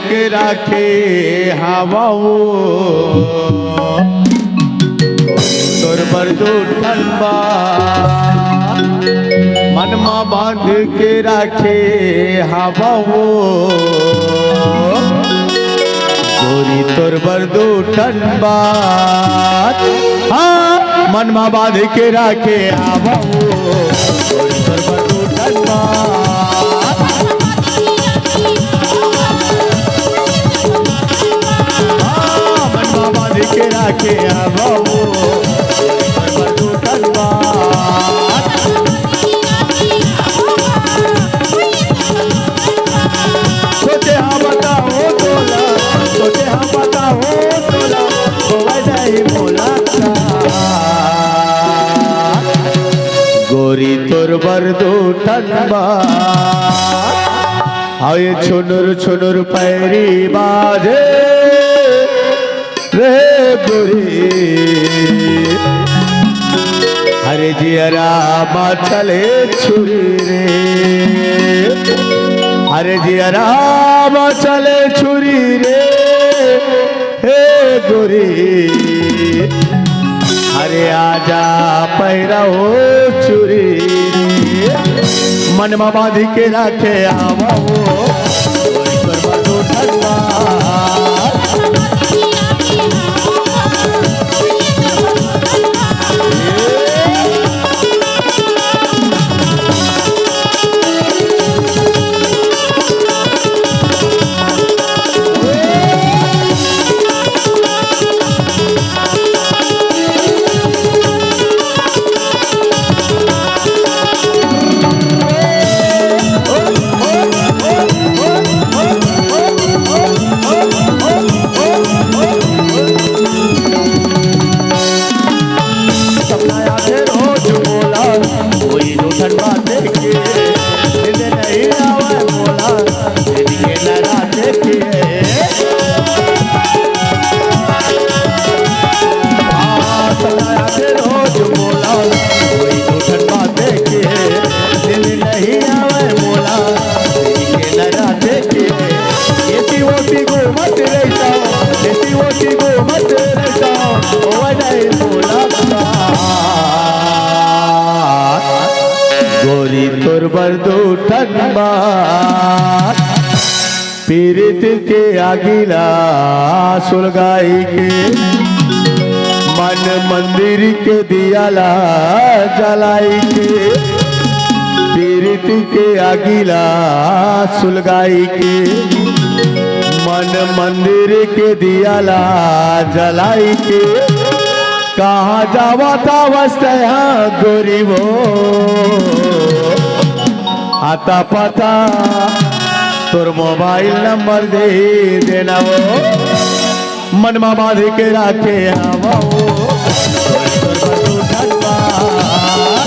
के राखे हवाओ तोर बरदू ठनबा मनमा बांध के राखे हवाओ गोरी तोर बरदू ठनबा हाँ मनमा बांध के राखे हवाओ गोरी तोर बरदू ठनबा के राखे आबाओ बरदू ठनबा सोचे हाँ बताओ तोला सोचे हाँ बताओ तोला होवे नहीं मोला गोरी तोर बरदू ठनबा हाय छुनुर छुनुर पैरी बाजे रे गोरी हरे जियरा चले छुरी रे हरे जियरा चले छुरी रे हे गोरी हरे आजा पैरा हो छुरी रे मनमा बांध के राखे आवाओ बरदू ठनबा गोरी तोर बरदू ठनबा पीरित के आगिला सुलगाई के मन मंदिर के दियाला जलाई के पीरित के आगिला सुलगाई के मन मंदिर के दियाला जलाई के कहाँ जावा था वस्ते हाँ गोरी वो आता पता तोर मोबाइल नंबर दे देना वो मनमा बांध के राखे आवाओ तोर बरदू ठनबा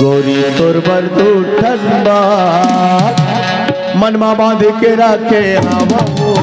गोरी तोर बरदू ठनबा मनमा बांध के राखे आवाओ